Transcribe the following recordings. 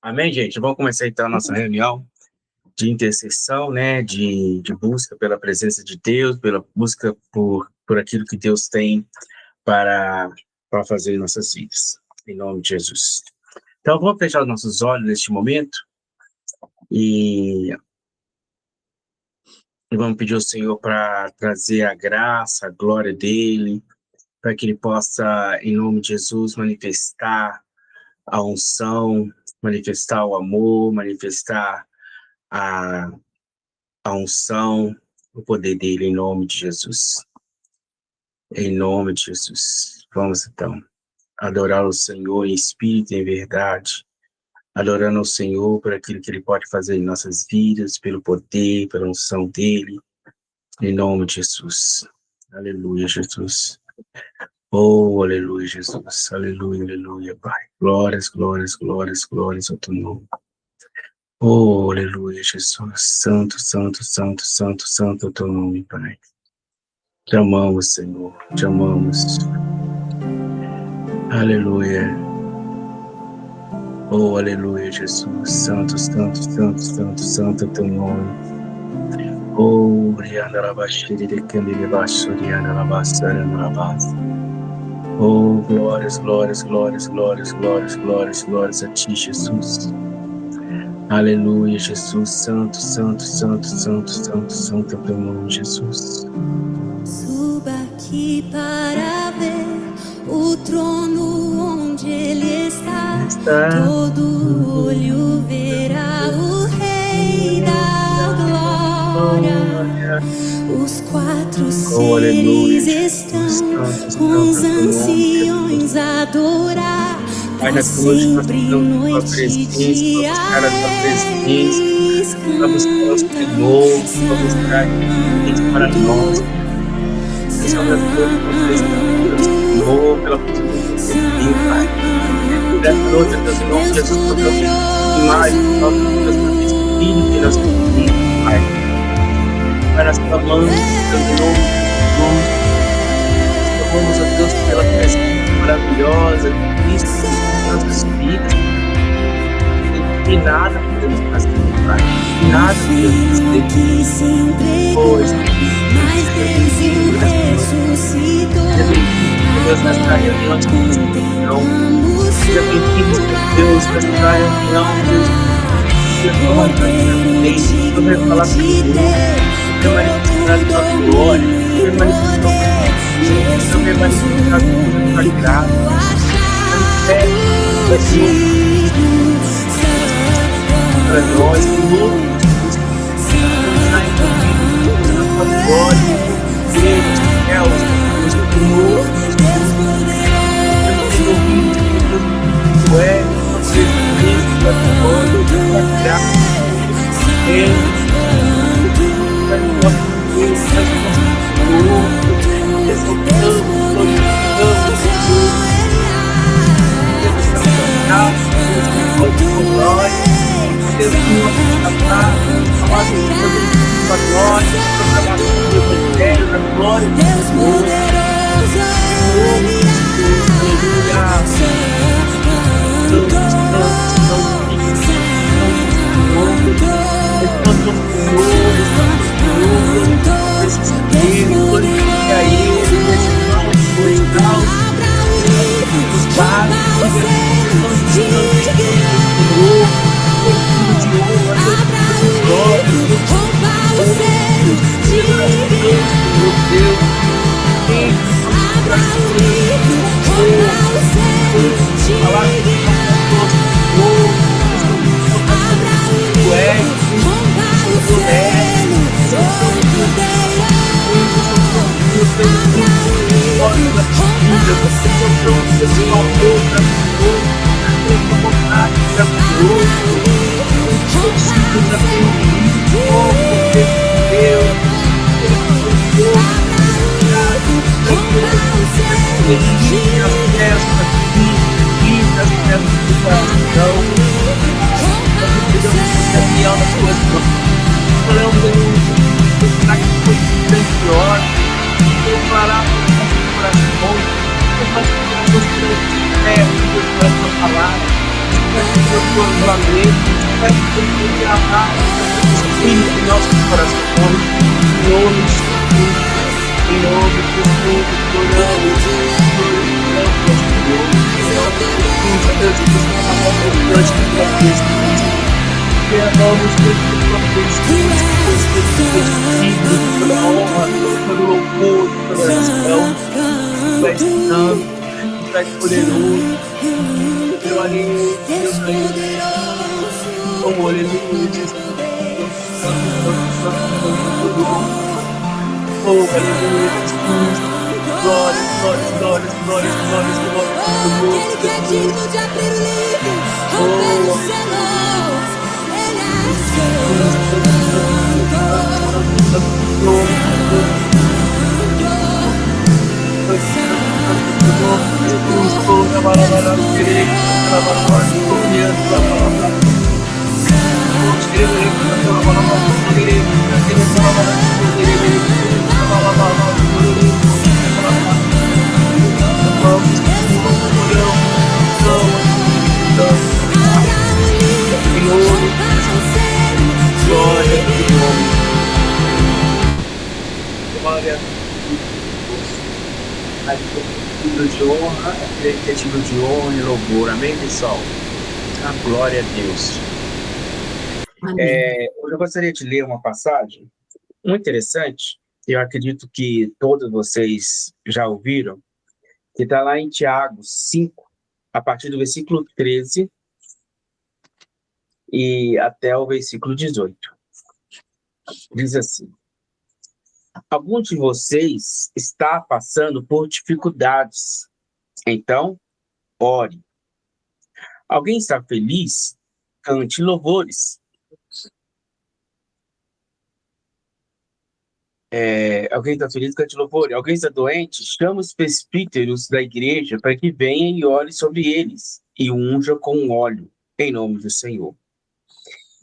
Amém, gente? Vamos começar então a nossa reunião de intercessão, né? De busca pela presença de Deus, pela busca por aquilo que Deus tem para, para fazer em nossas vidas. Em nome de Jesus. Então, vamos fechar os nossos olhos neste momento e, e vamos pedir ao Senhor para trazer a graça, a glória dEle, para que Ele possa, em nome de Jesus, manifestar a unção, manifestar o amor, manifestar a a unção, o poder dele, em nome de Jesus. Em nome de Jesus. Vamos então adorar o Senhor em espírito e em verdade, adorando o Senhor por aquilo que ele pode fazer em nossas vidas, pelo poder, pela unção dele, em nome de Jesus. Aleluia, Jesus. Oh, aleluia, Jesus. Aleluia, aleluia, Pai. Glórias, glórias, glórias, glórias ao teu nome. Oh, aleluia, Jesus. Santo, santo, santo, santo, santo é o teu nome, Pai. Te amamos, Senhor. Te amamos. Aleluia. Oh, aleluia, Jesus. Santo, santo, santo, santo, santo é o teu nome. Oh, Rianda Labashiri de Candile Baixo, Rianda Labassara, Labassa. Oh, glórias, glórias, glórias, glórias, glórias, glórias, glórias a ti, Jesus. Aleluia, Jesus. Santo, santo, santo, santo, santo, santo é o teu nome, Jesus. Suba aqui para ver o trono onde ele está. Todo olho verá o Rei da Glória. Os quatro seres estão com os anciões a adorar. Pai, nessa noite nós estamos na tua presença, para buscar a tua presença, para buscar o Senhor, para buscar a para nós. Essa noite nós precisamos do Senhor, pela presença de Pai. Nessa noite, Deus, em nome de Jesus, podemos mais do nosso Espírito e nosso Espírito, Pai. Pai, nós clamamos, Deus, em nome de Jesus, nós clamamos a Deus pela presença maravilhosa de Cristo em nossas vidas. E nada podemos fazer, Pai. Nada podemos fazer. Pois, mas Deus ressuscitou. Deus, nesta reunião de contemplamos. Seja bem-vindo, Deus, nesta reunião, Deus. Eu venho falar com Deus, eu venho manifestar a tua glória, eu venho manifestar a tua graça. Para nós, todos, a tua glória, Deus, céus, Deus, Senhor, tu és, nosso Espírito, a tua graça, Deus, Deus poderoso, para que transformamento, para que derramar o Espírito em nossos corações, em nome de Jesus, em nome de Jesus, oramos, glorificamos, Senhor, Deus, nós te agradecemos, derramamos toda a honra, todo o louvor, toda a adoração, Tu és santo, Tu és poderoso, meu aleluia, Deus aleluia, oh aleluia, Jesus, oh aleluia, Jesus, glórias, glórias, glórias, glórias, glórias, glórias, Aquele que é digno de abrir o livro, romper os selos, Ele é Glória a Deus, de honra, aquele que é digno de honra e louvor. Amém, pessoal? A glória a Deus. Hoje eu gostaria de ler uma passagem muito interessante. Eu acredito que todos vocês já ouviram, que está lá em Tiago 5, a partir do versículo 13 e até o versículo 18. Diz assim: alguns de vocês está passando por dificuldades, então ore. Alguém está feliz? Cante louvores. Alguém está feliz? Cante louvores. Alguém está doente? Chama os presbíteros da igreja para que venham e ore sobre eles e unja com óleo, em nome do Senhor.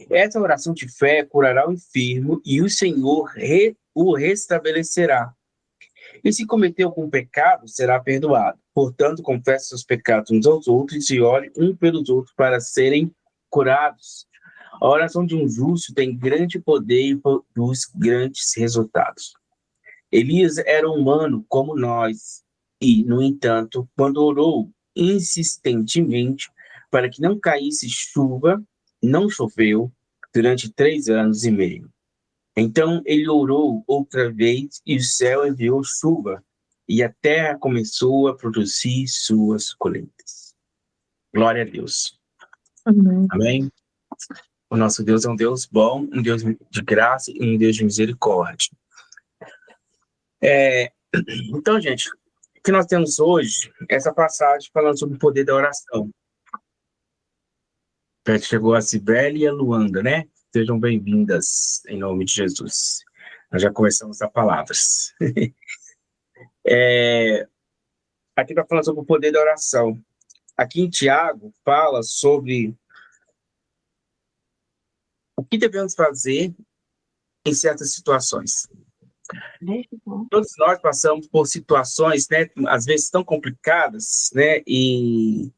Essa oração de fé curará o enfermo e o Senhor o restabelecerá. E se cometer algum pecado, será perdoado. Portanto, confesse seus pecados uns aos outros e ore um pelos outros para serem curados. A oração de um justo tem grande poder e produz grandes resultados. Elias era humano como nós e, no entanto, quando orou insistentemente para que não caísse chuva, não choveu durante 3 anos e meio. Então ele orou outra vez e o céu enviou chuva e a terra começou a produzir suas colheitas. Glória a Deus. Amém. Amém? O nosso Deus é um Deus bom, um Deus de graça e um Deus de misericórdia. Então, gente, o que nós temos hoje é essa passagem falando sobre o poder da oração. Chegou a Cibele e a Luanda, né? Sejam bem-vindas em nome de Jesus. Nós já começamos a palavras. Aqui está falando sobre o poder da oração. Aqui em Tiago fala sobre o que devemos fazer em certas situações. Todos nós passamos por situações, né, às vezes tão complicadas, né, e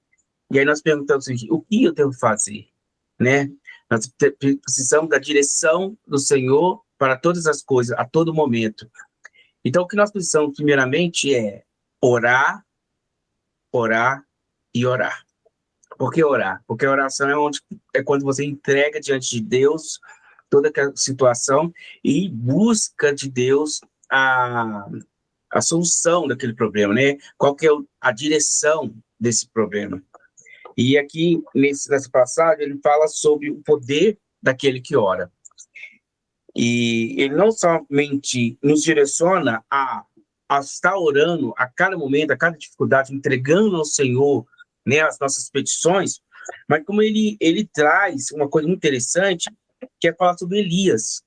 aí nós perguntamos o que eu devo fazer, né? Nós precisamos da direção do Senhor para todas as coisas, a todo momento. Então, o que nós precisamos, primeiramente, é orar, orar e orar. Por que orar? Porque a oração é quando você entrega diante de Deus toda aquela situação e busca de Deus a solução daquele problema, né? Qual que é a direção desse problema. E aqui, nessa passagem, ele fala sobre o poder daquele que ora. E ele não somente nos direciona a estar orando a cada momento, a cada dificuldade, entregando ao Senhor, né, as nossas petições, mas como ele traz uma coisa muito interessante, que é falar sobre Elias.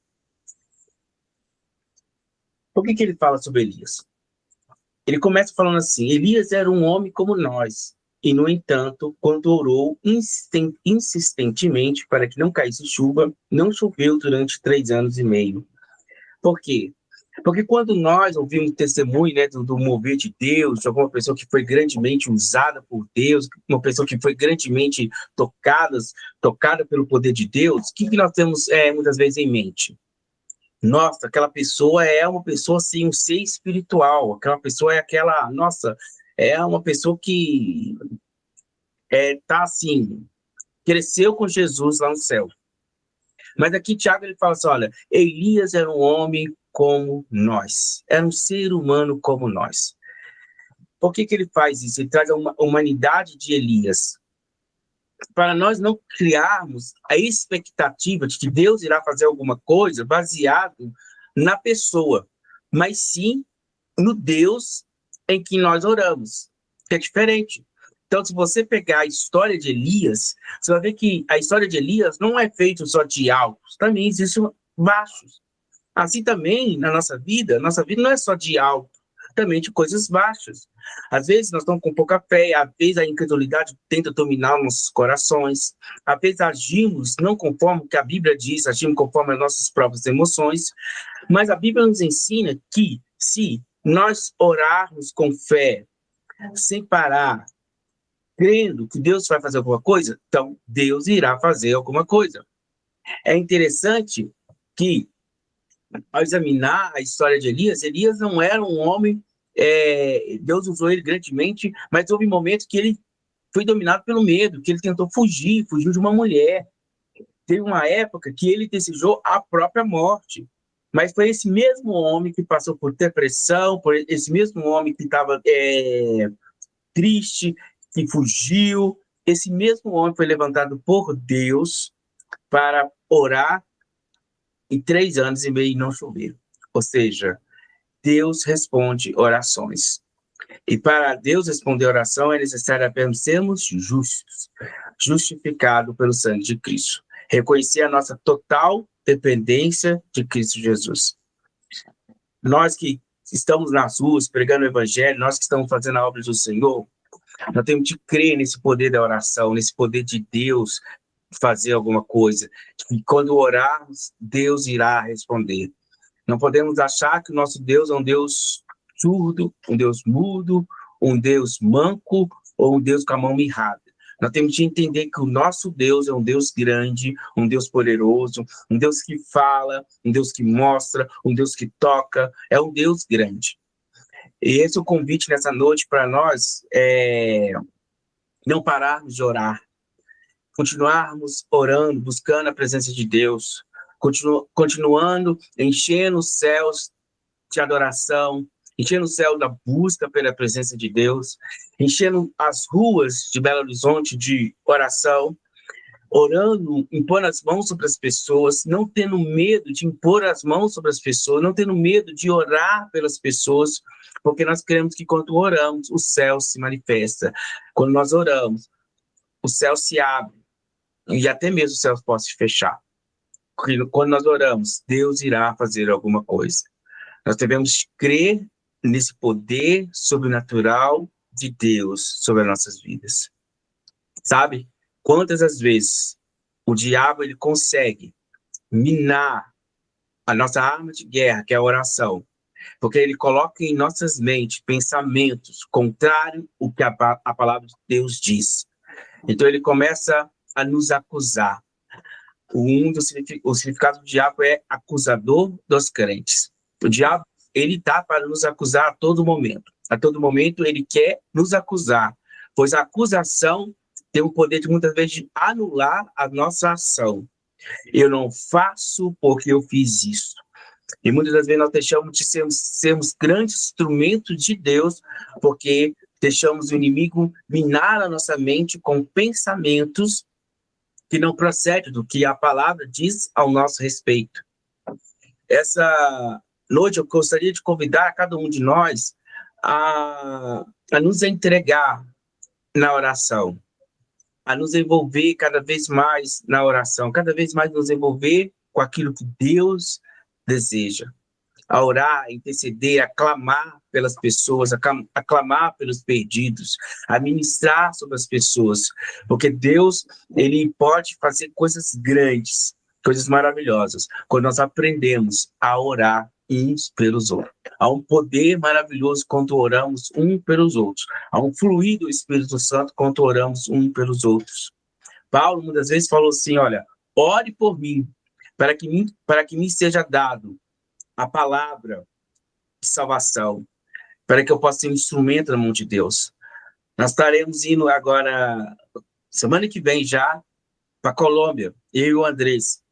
Por que ele fala sobre Elias? Ele começa falando assim: Elias era um homem como nós, e, no entanto, quando orou insistentemente para que não caísse chuva, não choveu durante 3 anos e meio. Por quê? Porque quando nós ouvimos testemunho, né, do mover de Deus, de alguma pessoa que foi grandemente usada por Deus, uma pessoa que foi grandemente tocada pelo poder de Deus, o que nós temos muitas vezes em mente? Nossa, aquela pessoa é uma pessoa, assim, um ser espiritual, aquela pessoa nossa, é uma pessoa que tá assim, cresceu com Jesus lá no céu. Mas aqui Tiago ele fala assim, olha, Elias era um homem como nós, era um ser humano como nós. Por que ele faz isso? Ele traz a humanidade de Elias, para nós não criarmos a expectativa de que Deus irá fazer alguma coisa baseado na pessoa, mas sim no Deus em que nós oramos, que é diferente. Então, se você pegar a história de Elias, você vai ver que a história de Elias não é feita só de altos, também existem baixos. Assim também, na nossa vida não é só de alto, também de coisas baixas. Às vezes nós estamos com pouca fé, às vezes a incredulidade tenta dominar nossos corações, às vezes agimos não conforme o que a Bíblia diz, agimos conforme as nossas próprias emoções, mas a Bíblia nos ensina que se nós orarmos com fé, sem parar, crendo que Deus vai fazer alguma coisa, então Deus irá fazer alguma coisa. É interessante que, ao examinar a história de Elias, Elias não era um homem, Deus usou ele grandemente, mas houve momentos que ele foi dominado pelo medo, que ele tentou fugir, fugiu de uma mulher. Teve uma época que ele desejou a própria morte. Mas foi esse mesmo homem que passou por depressão, por esse mesmo homem que estava triste, que fugiu. Esse mesmo homem foi levantado por Deus para orar em 3 anos e meio e não chover. Ou seja, Deus responde orações. E para Deus responder oração é necessário apenas sermos justos, justificados pelo sangue de Cristo. Reconhecer a nossa total dependência de Cristo Jesus. Nós que estamos nas ruas pregando o evangelho, nós que estamos fazendo a obra do Senhor, nós temos de crer nesse poder da oração, nesse poder de Deus fazer alguma coisa. E quando orarmos, Deus irá responder. Não podemos achar que o nosso Deus é um Deus surdo, um Deus mudo, um Deus manco ou um Deus com a mão mirrada. Nós temos de entender que o nosso Deus é um Deus grande, um Deus poderoso, um Deus que fala, um Deus que mostra, um Deus que toca, é um Deus grande. E esse é o convite nessa noite para nós, não pararmos de orar, continuarmos orando, buscando a presença de Deus, continuando enchendo os céus de adoração, enchendo o céu da busca pela presença de Deus, enchendo as ruas de Belo Horizonte de oração, orando, impondo as mãos sobre as pessoas, não tendo medo de impor as mãos sobre as pessoas, não tendo medo de orar pelas pessoas, porque nós cremos que quando oramos, o céu se manifesta. Quando nós oramos, o céu se abre, e até mesmo o céu pode se fechar. Quando nós oramos, Deus irá fazer alguma coisa. Nós devemos crer nesse poder sobrenatural de Deus sobre as nossas vidas. Sabe? Quantas as vezes o diabo ele consegue minar a nossa arma de guerra, que é a oração, porque ele coloca em nossas mentes pensamentos contrários ao que a palavra de Deus diz. Então ele começa a nos acusar. O significado do diabo é acusador dos crentes. O diabo, ele está para nos acusar a todo momento. A todo momento ele quer nos acusar, pois a acusação tem o poder de muitas vezes de anular a nossa ação. Eu não faço porque eu fiz isso. E muitas das vezes nós deixamos de sermos grandes instrumentos de Deus, porque deixamos o inimigo minar a nossa mente com pensamentos que não procedem do que a palavra diz ao nosso respeito. Essa noite eu gostaria de convidar a cada um de nós a nos entregar na oração, a nos envolver cada vez mais na oração, cada vez mais nos envolver com aquilo que Deus deseja. A orar, a interceder, a clamar pelas pessoas, a clamar pelos perdidos, a ministrar sobre as pessoas, porque Deus, ele pode fazer coisas grandes, coisas maravilhosas, quando nós aprendemos a orar uns pelos outros. Há um poder maravilhoso quando oramos um pelos outros. Há um fluir do Espírito Santo quando oramos um pelos outros. Paulo muitas vezes falou assim, olha, ore por mim, para que me seja dado a palavra de salvação, para que eu possa ser um instrumento na mão de Deus. Nós estaremos indo agora, semana que vem já, para a Colômbia, eu e o Andrés.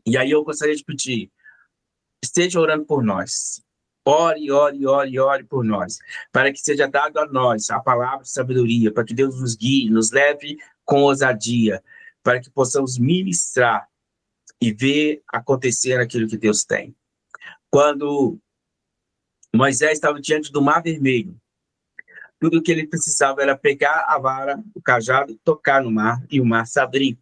E aí eu gostaria de pedir, esteja orando por nós. Ore, ore, ore, ore por nós, para que seja dado a nós a palavra de sabedoria, para que Deus nos guie, nos leve com ousadia, para que possamos ministrar e ver acontecer aquilo que Deus tem. Quando Moisés estava diante do Mar Vermelho, tudo o que ele precisava era pegar a vara, o cajado, tocar no mar, e o mar se abrir.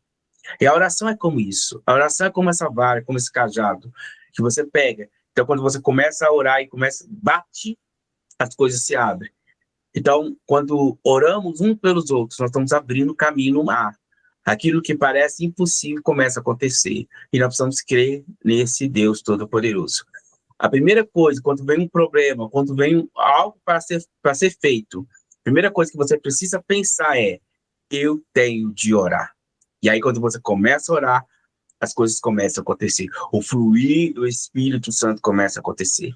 E a oração é como isso. A oração é como essa vara, como esse cajado, que você pega. Então, quando você começa a orar e bate, as coisas se abrem. Então, quando oramos uns pelos outros, nós estamos abrindo caminho no mar. Aquilo que parece impossível começa a acontecer. E nós precisamos crer nesse Deus Todo-Poderoso. A primeira coisa, quando vem um problema, quando vem algo para ser feito, a primeira coisa que você precisa pensar é, eu tenho de orar. E aí, quando você começa a orar, as coisas começam a acontecer. O fluir do Espírito Santo começa a acontecer.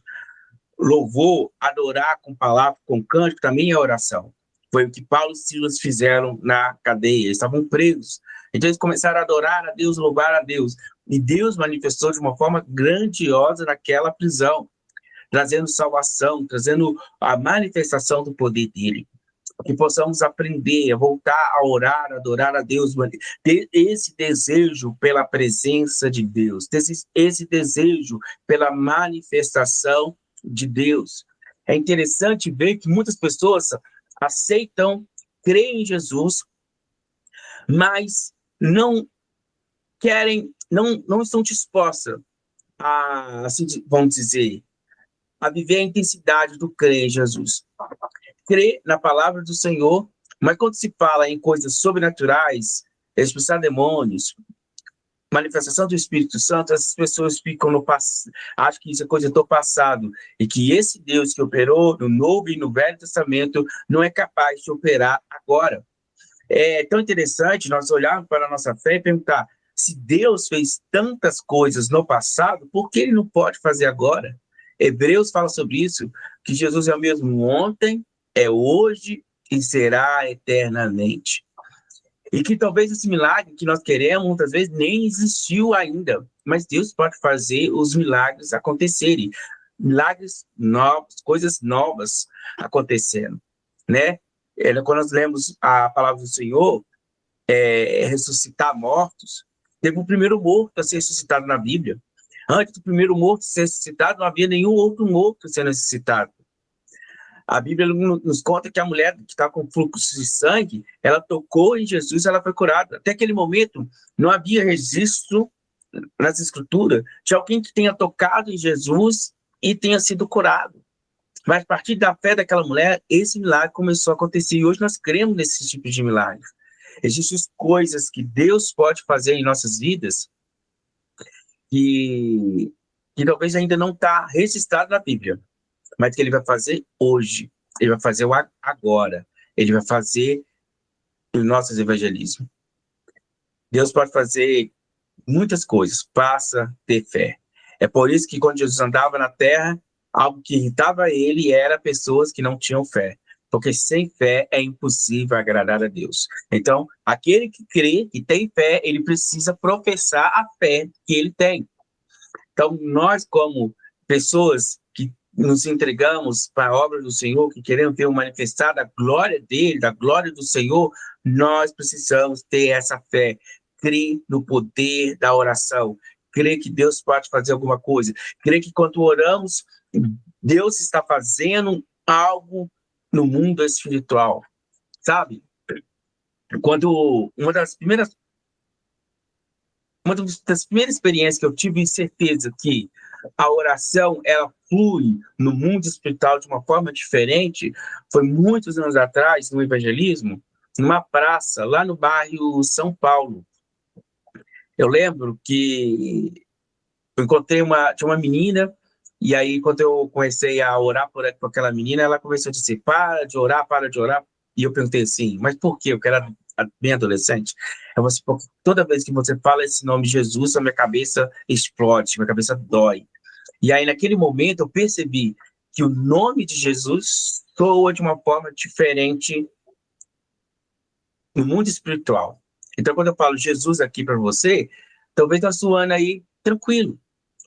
Louvor, adorar com palavra, com cântico, também é oração. Foi o que Paulo e Silas fizeram na cadeia. Eles estavam presos. Então, eles começaram a adorar a Deus, louvar a Deus. E Deus manifestou de uma forma grandiosa naquela prisão, trazendo salvação, trazendo a manifestação do poder dele. Que possamos aprender a voltar a orar, a adorar a Deus, ter esse desejo pela presença de Deus, esse desejo pela manifestação de Deus. É interessante ver que muitas pessoas aceitam, creem em Jesus, mas não querem, não estão dispostas a, assim, vamos dizer, a viver a intensidade do crer em Jesus. Crer na palavra do Senhor, mas quando se fala em coisas sobrenaturais, expulsar demônios, manifestação do Espírito Santo, as pessoas ficam no passado, acham que isso é coisa do passado, e que esse Deus que operou no Novo e no Velho Testamento não é capaz de operar agora. É tão interessante nós olharmos para a nossa fé e perguntar, se Deus fez tantas coisas no passado, por que ele não pode fazer agora? Hebreus fala sobre isso, que Jesus é o mesmo ontem, é hoje e será eternamente. E que talvez esse milagre que nós queremos, muitas vezes, nem existiu ainda. Mas Deus pode fazer os milagres acontecerem. Milagres novos, coisas novas acontecendo, né? Quando nós lemos a palavra do Senhor, ressuscitar mortos, teve o primeiro morto a ser ressuscitado na Bíblia. Antes do primeiro morto ser ressuscitado, não havia nenhum outro morto sendo ressuscitado. A Bíblia nos conta que a mulher que está com fluxo de sangue, ela tocou em Jesus, ela foi curada. Até aquele momento, não havia registro nas Escrituras de alguém que tenha tocado em Jesus e tenha sido curado. Mas a partir da fé daquela mulher, esse milagre começou a acontecer. E hoje nós cremos nesse tipo de milagre. Existem coisas que Deus pode fazer em nossas vidas que talvez ainda não está registrado na Bíblia, mas que ele vai fazer hoje, ele vai fazer o agora, ele vai fazer os nossos evangelismos. Deus pode fazer muitas coisas, passa a ter fé. É por isso que quando Jesus andava na terra, algo que irritava ele era pessoas que não tinham fé, porque sem fé é impossível agradar a Deus. Então, aquele que crê, que tem fé, ele precisa professar a fé que ele tem. Então, nós como pessoas que nos entregamos para a obra do Senhor, que queremos ver manifestar a glória dele, da glória do Senhor, nós precisamos ter essa fé, crer no poder da oração, crer que Deus pode fazer alguma coisa, crer que quando oramos, Deus está fazendo algo no mundo espiritual, sabe? Quando uma das primeiras experiências que eu tive certeza que a oração, ela flui no mundo espiritual de uma forma diferente, foi muitos anos atrás, no evangelismo, numa praça, lá no bairro São Paulo. Eu lembro que eu encontrei tinha uma menina E aí, quando eu comecei a orar por aquela menina, ela começou a dizer, para de orar, para de orar. E eu perguntei assim, mas por quê? Eu que era bem adolescente. Eu falei assim, porque toda vez que você fala esse nome Jesus, a minha cabeça explode, minha cabeça dói. E aí, naquele momento, eu percebi que o nome de Jesus soa de uma forma diferente no mundo espiritual. Então, quando eu falo Jesus aqui para você, talvez está soando aí tranquilo.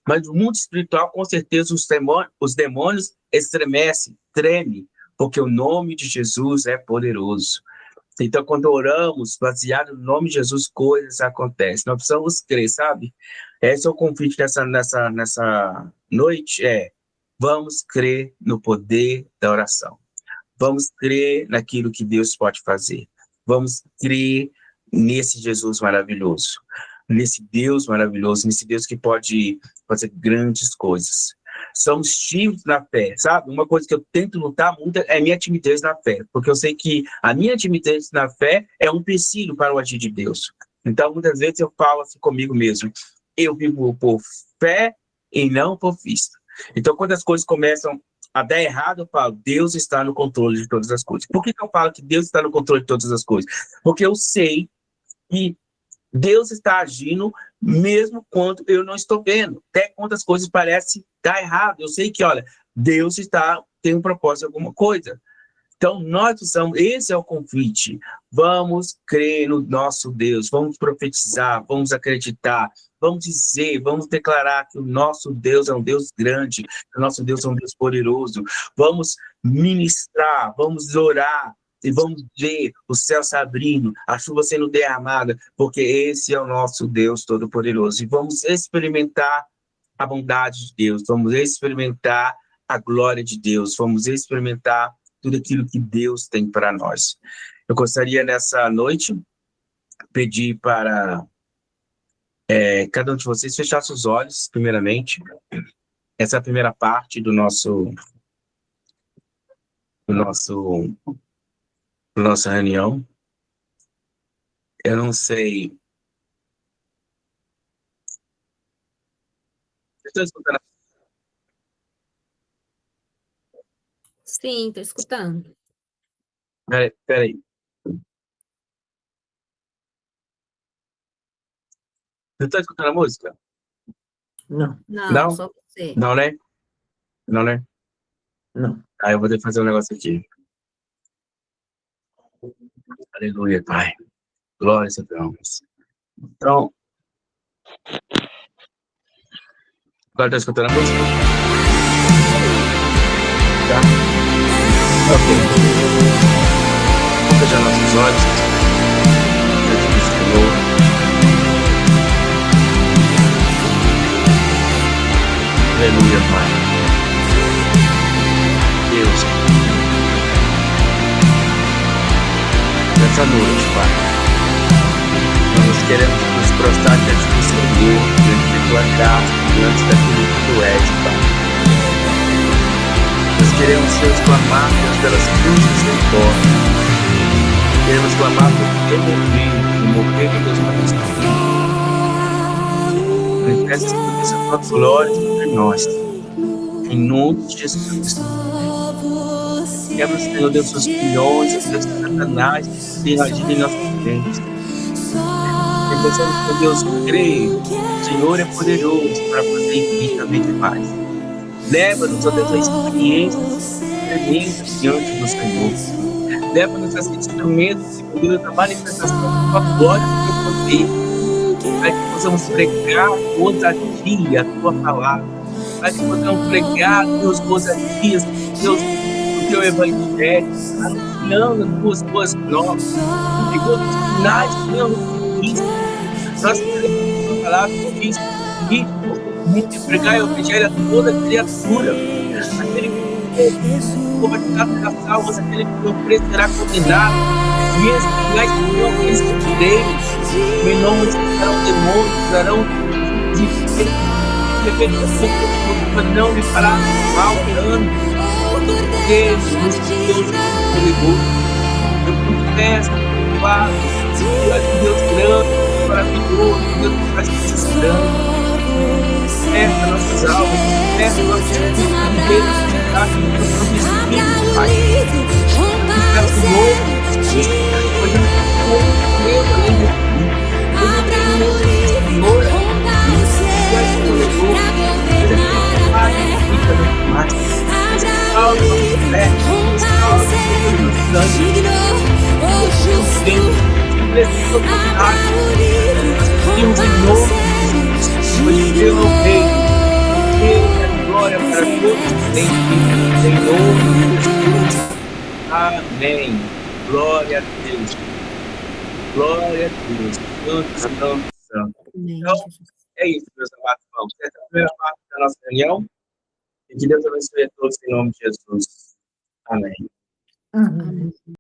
Mas no mundo espiritual, com certeza, os demônios estremecem, tremem, porque o nome de Jesus é poderoso. Então, quando oramos, baseado no nome de Jesus, coisas acontecem. Nós precisamos crer, sabe? Esse é o convite nessa noite, vamos crer no poder da oração. Vamos crer naquilo que Deus pode fazer. Vamos crer nesse Jesus maravilhoso, nesse Deus maravilhoso, nesse Deus que pode fazer grandes coisas. Somos tímidos na fé, sabe? Uma coisa que eu tento lutar muito é a minha timidez na fé, porque eu sei que a minha timidez na fé é um empecilho para o agir de Deus. Então, muitas vezes eu falo assim comigo mesmo, eu vivo por fé e não por vista. Então, quando as coisas começam a dar errado, eu falo, Deus está no controle de todas as coisas. Por que eu falo que Deus está no controle de todas as coisas? Porque eu sei que Deus está agindo mesmo quando eu não estou vendo. Até quando as coisas parecem dar errado. Eu sei que, olha, Deus tem um propósito em alguma coisa. Então, nós precisamos, esse é o convite. Vamos crer no nosso Deus, vamos profetizar, vamos acreditar, vamos dizer, vamos declarar que o nosso Deus é um Deus grande, que o nosso Deus é um Deus poderoso. Vamos ministrar, vamos orar, e vamos ver o céu se abrindo, a chuva sendo derramada, porque esse é o nosso Deus Todo-Poderoso. E vamos experimentar a bondade de Deus, vamos experimentar a glória de Deus, vamos experimentar tudo aquilo que Deus tem para nós. Eu gostaria, nessa noite, pedir para cada um de vocês fechar seus olhos, primeiramente. Essa é a primeira parte da nossa reunião. Eu não sei. Estou escutando? Sim, estou escutando. Peraí. Você está escutando a música? Não, Não? só você. Não, né? Não, né? Não. Aí eu vou ter que fazer um negócio aqui. Aleluia, Pai. Glória a Deus. Então, agora está escutando a música? Tá? Ok. Vamos fechar nossos olhos. Deus do Senhor. Aleluia, Pai. Deus. Nessa noite, Pai, nós queremos nos prostrar diante do Senhor, diante da Tua graça, diante daquilo que Tu és, Pai. Nós queremos, Deus, clamar, Deus, pelas cruzes do Teu corpo. Queremos clamar por Teu morrer, Deus, para nos salvar. Manifesta a Tua glória sobre nós, em nome de Jesus Cristo. Quebra, Senhor Deus, seus pilhões, Deus, Satanás, tem agido em nossas mentes. E pensamos que Deus crê, o Senhor é poderoso para fazer infinitamente mais. Leva-nos, ó Deus, a experiências tremendas diante do Senhor. Leva-nos a ser instrumentos, Deus, da manifestação da Tua glória e do Teu poder. Para que possamos pregar ousadia a Tua palavra. Para que possamos pregar, Deus, ousadias, Deus, o Teu Evangelho, anunciando as Tuas boas novas, e todos os sinais que não existem. Nós queremos a palavra que diz que muito pregar o Evangelho a toda criatura. Aquele que converterá será salvo, aquele que não crê será condenado. E esses sinais que não aqueles que creem, em nome de serão demônios, darão de não lhe fará mal, dano. Deus, Deus poderoso, eu confesso, Pai, Deus grande, maravilhoso, Deus que faz coisas grandes, acerta nossas almas. peço a Jesus, Deus um que Ele abraço. nos dá o Abra seu o Pai. livro, rompa o Peço selo, hoje, hoje eu não tenho medo além de ti. Hoje eu abra tenho o medo do livro, Senhor além de rompa ti. o Tu és selo, poderoso, pra tu és governar a capaz de terra. fazer mais. Abra o Restaura a nossa livro, fé, rompa o restaura, Senhor, selo, nossos ânimos. digno ou Senhor, meu Deus, justo. que precisa Abra tocar, o livro, Deus, rompa em o nome de selo, Jesus, pois o teu é digno, o reino, o teu é a glória pois para ele todos é sempre, em nome de Jesus. santo. Amém. Glória a Deus. Glória a Deus. Santo, santo, santo. Amém, Então, Jesus. é isso, meus amados irmãos. Essa é a primeira parte da nossa reunião. E que Deus abençoe a todos em nome de Jesus. Amém. Amém.